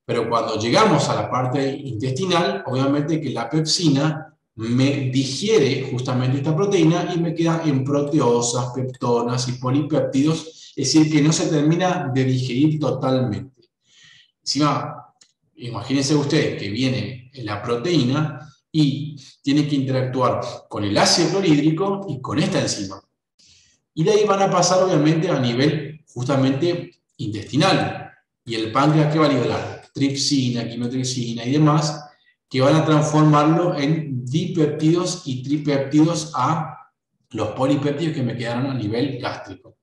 Pero cuando llegamos a la parte intestinal, obviamente que la pepsina me digiere justamente esta proteína y me queda en proteosas, peptonas y polipéptidos, es decir, que no se termina de digerir totalmente. Encima, imagínense ustedes que viene la proteína y tiene que interactuar con el ácido clorhídrico y con esta enzima. Y de ahí van a pasar, obviamente, a nivel justamente intestinal. Y el páncreas, ¿qué va a liberar? Tripsina, quimotripsina y demás, que van a transformarlo en dipéptidos y tripéptidos a los polipéptidos que me quedaron a nivel gástrico.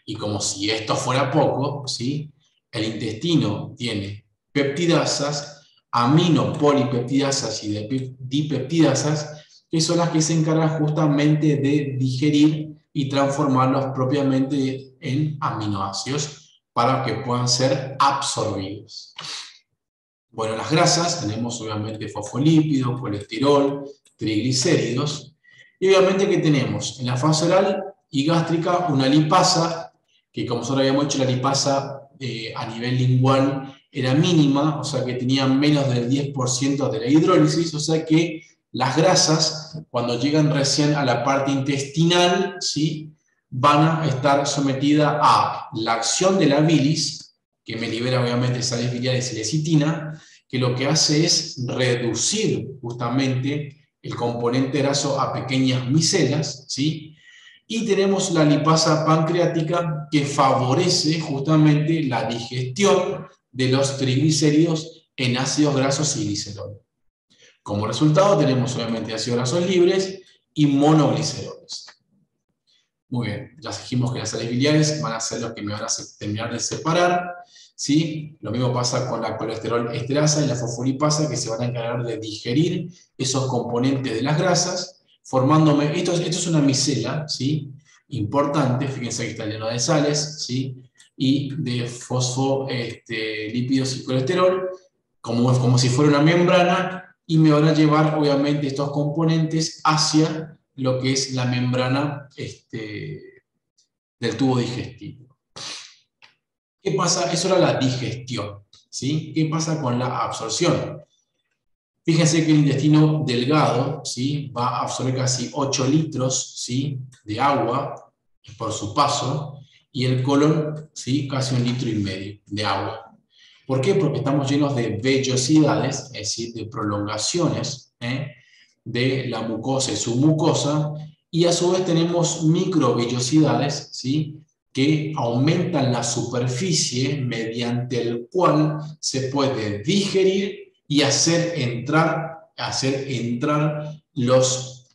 Y como si esto fuera poco, ¿sí? El intestino tiene peptidasas, aminopolipeptidasas y dipeptidasas, que son las que se encargan justamente de digerir y transformarlos propiamente en aminoácidos para que puedan ser absorbidos. Bueno, las grasas, tenemos obviamente fosfolípidos, colesterol, triglicéridos, y obviamente que tenemos en la fase oral y gástrica una lipasa, que como nosotros habíamos hecho la lipasa a nivel lingual era mínima, o sea que tenía menos del 10% de la hidrólisis, o sea que las grasas, cuando llegan recién a la parte intestinal, ¿sí? Van a estar sometidas a la acción de la bilis, que me libera obviamente sales biliares y lecitina, que lo que hace es reducir justamente el componente graso a pequeñas micelas, ¿sí? Y tenemos la lipasa pancreática que favorece justamente la digestión de los triglicéridos en ácidos grasos y glicerol. Como resultado tenemos obviamente ácidos grasos libres y monogliceroles. Muy bien, ya dijimos que las sales biliares van a ser los que me van a terminar de separar, ¿sí? Lo mismo pasa con la colesterol esterasa y la fosfolipasa, que se van a encargar de digerir esos componentes de las grasas, formándome, esto es una micela, ¿sí? Importante, fíjense que está lleno de sales, ¿sí? Y de fosfolípidos y colesterol, como si fuera una membrana, y me van a llevar obviamente estos componentes hacia lo que es la membrana del tubo digestivo. ¿Qué pasa? Eso era la digestión, ¿sí? ¿Qué pasa con la absorción? Fíjense que el intestino delgado, ¿sí? Va a absorber casi 8 litros, ¿sí? De agua por su paso, y el colon, ¿sí? Casi 1,5 litros de agua. ¿Por qué? Porque estamos llenos de vellosidades, es decir, de prolongaciones de la mucosa y submucosa, y a su vez tenemos microvellosidades, ¿sí? que aumentan la superficie mediante el cual se puede digerir y hacer entrar los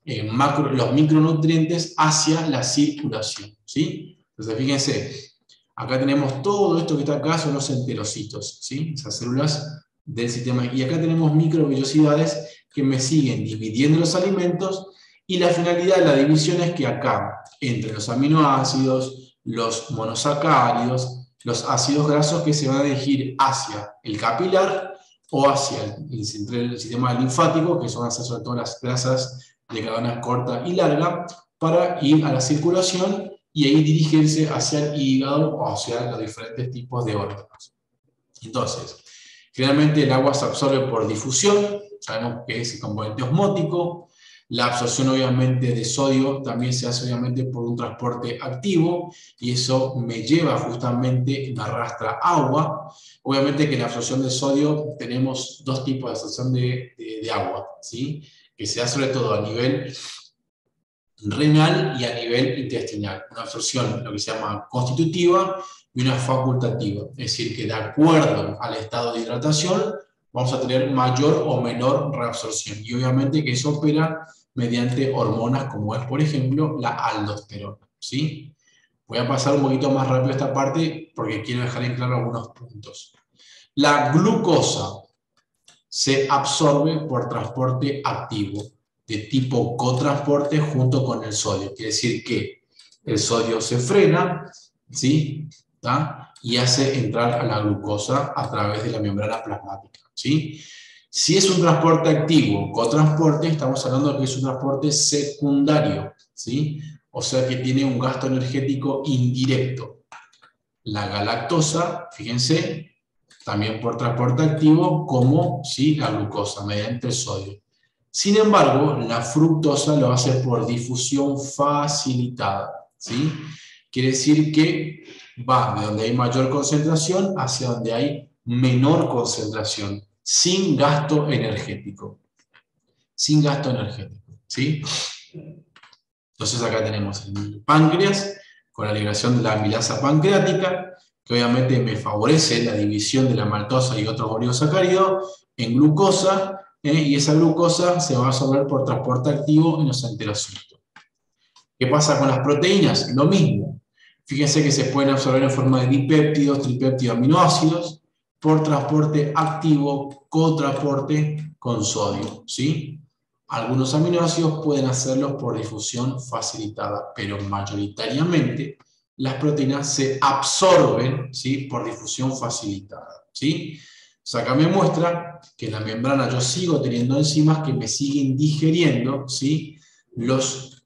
micronutrientes hacia la circulación, ¿sí? Entonces, fíjense, acá tenemos todo esto que está acá, son los enterocitos, ¿sí? Esas células del sistema. Y acá tenemos microvellosidades que me siguen dividiendo los alimentos, y la finalidad de la división es que acá, entre los aminoácidos, los monosacáridos, los ácidos grasos que se van a dirigir hacia el capilar o hacia el sistema linfático, que son sobre todo las grasas de cadena corta y larga, para ir a la circulación y ahí dirigirse hacia el hígado o hacia los diferentes tipos de órganos. Entonces, generalmente el agua se absorbe por difusión, sabemos que es el componente osmótico. La absorción obviamente de sodio también se hace obviamente por un transporte activo, y eso me lleva justamente, me arrastra agua. Obviamente que la absorción de sodio, tenemos dos tipos de absorción de agua, ¿sí? Que se da sobre todo a nivel renal y a nivel intestinal. Una absorción, lo que se llama constitutiva, y una facultativa. Es decir, que de acuerdo al estado de hidratación, vamos a tener mayor o menor reabsorción. Y obviamente que eso opera mediante hormonas como es, por ejemplo, la aldosterona, ¿sí? Voy a pasar un poquito más rápido esta parte porque quiero dejar en claro algunos puntos. La glucosa se absorbe por transporte activo, de tipo cotransporte junto con el sodio. Quiere decir que el sodio se frena, ¿sí? ¿Tá? Y hace entrar a la glucosa a través de la membrana plasmática, ¿sí? Si es un transporte activo, cotransporte, estamos hablando de que es un transporte secundario, ¿sí? O sea que tiene un gasto energético indirecto. La galactosa, fíjense, también por transporte activo, como ¿sí? La glucosa, mediante el sodio. Sin embargo, la fructosa lo hace por difusión facilitada, ¿sí? Quiere decir que va de donde hay mayor concentración hacia donde hay menor concentración, sin gasto energético. Sin gasto energético, ¿sí? Entonces acá tenemos el páncreas, con la liberación de la amilasa pancreática, que obviamente me favorece la división de la maltosa y otros oligosacáridos en glucosa, y esa glucosa se va a absorber por transporte activo en los enterocitos. ¿Qué pasa con las proteínas? Lo mismo. Fíjense que se pueden absorber en forma de dipéptidos, tripéptidos, aminoácidos, por transporte activo, cotransporte con sodio, ¿sí? Algunos aminoácidos pueden hacerlo por difusión facilitada, pero mayoritariamente las proteínas se absorben, ¿sí? Por difusión facilitada, ¿sí? O sea, acá me muestra que en la membrana yo sigo teniendo enzimas que me siguen digeriendo, ¿sí? Los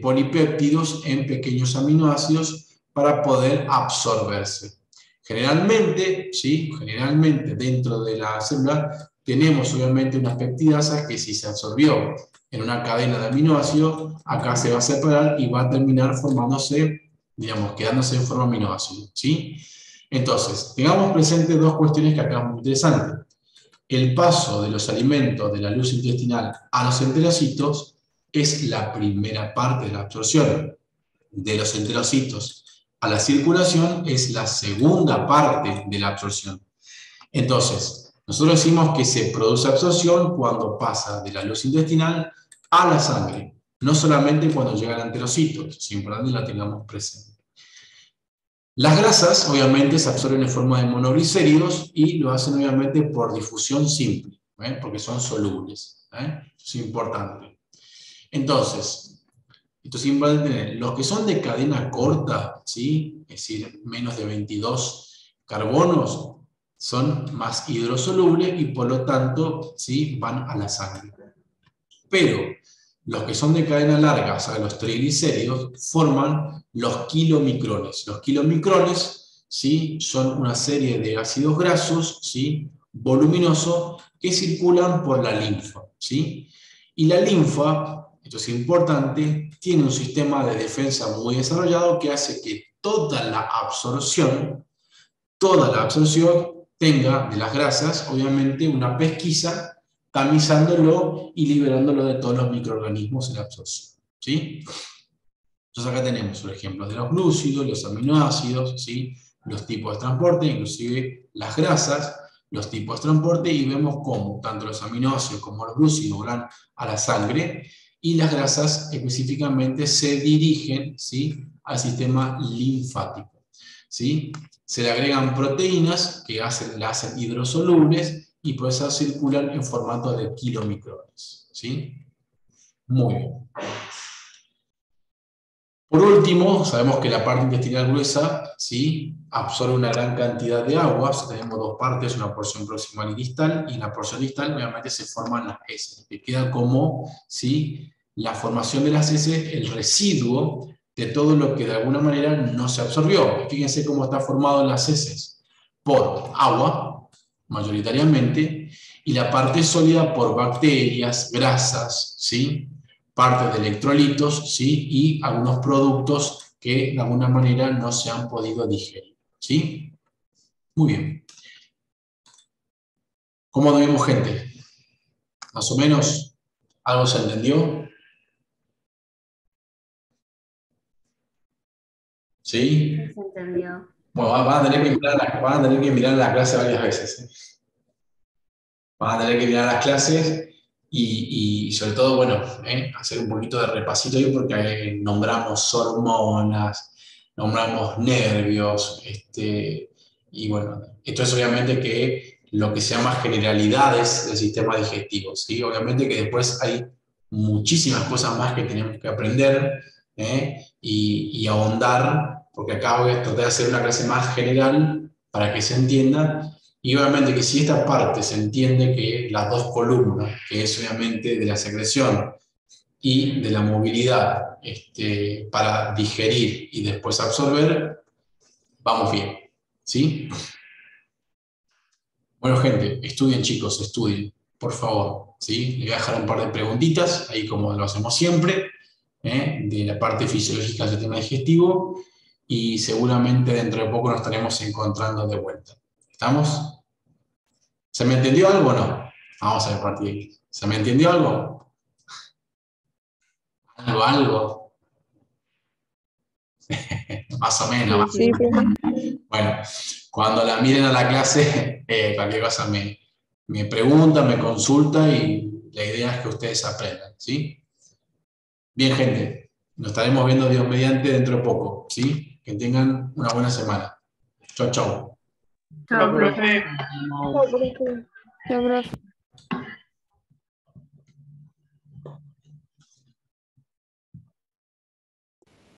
polipéptidos en pequeños aminoácidos para poder absorberse. Generalmente, ¿sí? Generalmente dentro de la célula tenemos obviamente unas peptidasas que si se absorbió en una cadena de aminoácidos, acá se va a separar y va a terminar formándose, digamos, quedándose en forma aminoácido, ¿sí? Entonces, tengamos presente dos cuestiones que acá es muy interesante. El paso de los alimentos de la luz intestinal a los enterocitos es la primera parte de la absorción. De los enterocitos a la circulación es la segunda parte de la absorción. Entonces, nosotros decimos que se produce absorción cuando pasa de la luz intestinal a la sangre, no solamente cuando llega al enterocito, es importante que la tengamos presente. Las grasas, obviamente, se absorben en forma de monoglicéridos y lo hacen, obviamente, por difusión simple, porque son solubles. Eso es importante. Entonces, esto es importante tener. Los que son de cadena corta, ¿sí? Es decir, menos de 22 carbonos, son más hidrosolubles y por lo tanto, ¿sí? Van a la sangre. Pero los que son de cadena larga, o sea, los triglicéridos, forman los kilomicrones. Los kilomicrones, ¿sí? Son una serie de ácidos grasos, ¿sí? Voluminosos que circulan por la linfa, ¿sí? Y la linfa, esto es importante, tiene un sistema de defensa muy desarrollado que hace que toda la absorción tenga de las grasas, obviamente, una pesquisa tamizándolo y liberándolo de todos los microorganismos en la absorción, ¿sí? Entonces acá tenemos los ejemplos de los glúcidos, los aminoácidos, ¿sí? Los tipos de transporte, inclusive las grasas, los tipos de transporte, y vemos cómo tanto los aminoácidos como los glúcidos van a la sangre, y las grasas específicamente se dirigen, ¿sí?, al sistema linfático, ¿sí? Se le agregan proteínas que la hacen hidrosolubles y por eso circulan en formato de kilomicrones, ¿sí? Muy bien. Por último, sabemos que la parte intestinal gruesa, ¿sí?, absorbe una gran cantidad de agua. Tenemos dos partes, una porción proximal y distal, y en la porción distal obviamente se forman las heces, que queda como, ¿sí?, la formación de las heces, el residuo de todo lo que de alguna manera no se absorbió. Fíjense cómo está formado las heces: por agua, mayoritariamente, y la parte sólida por bacterias, grasas, ¿sí?, parte de electrolitos, ¿sí?, y algunos productos que de alguna manera no se han podido digerir, ¿sí? Muy bien. ¿Cómo lo vemos, gente? ¿Más o menos algo se entendió? ¿Sí? Se entendió. Bueno, van a tener que mirar la clase varias veces, ¿eh? Van a tener que mirar las clases y sobre todo, bueno, hacer un poquito de repasito ahí porque nombramos hormonas, nombramos nervios, y bueno, esto es obviamente que lo que se llama generalidades del sistema digestivo, ¿sí? Obviamente que después hay muchísimas cosas más que tenemos que aprender, y ahondar, porque acá voy a tratar de hacer una clase más general para que se entienda. Y obviamente que si esta parte se entiende, que las dos columnas, que es obviamente de la secreción y de la movilidad, para digerir y después absorber, vamos bien, ¿sí? Bueno, gente, estudien, chicos, estudien, por favor, ¿sí? Les voy a dejar un par de preguntitas, ahí como lo hacemos siempre, de la parte fisiológica del sistema digestivo, y seguramente dentro de poco nos estaremos encontrando de vuelta. ¿Estamos? ¿Se me entendió algo o no? Vamos a ver partir de ahí. ¿Se me entendió algo? ¿Algo? Más o menos. Más. Sí, profe. Bueno, cuando la miren a la clase, cualquier cosa me pregunta, me consulta, y la idea es que ustedes aprendan, ¿sí? Bien, gente, nos estaremos viendo, Dios mediante, dentro de poco, ¿sí? Que tengan una buena semana. Chau, chau. Chao, profe. Chao, profe.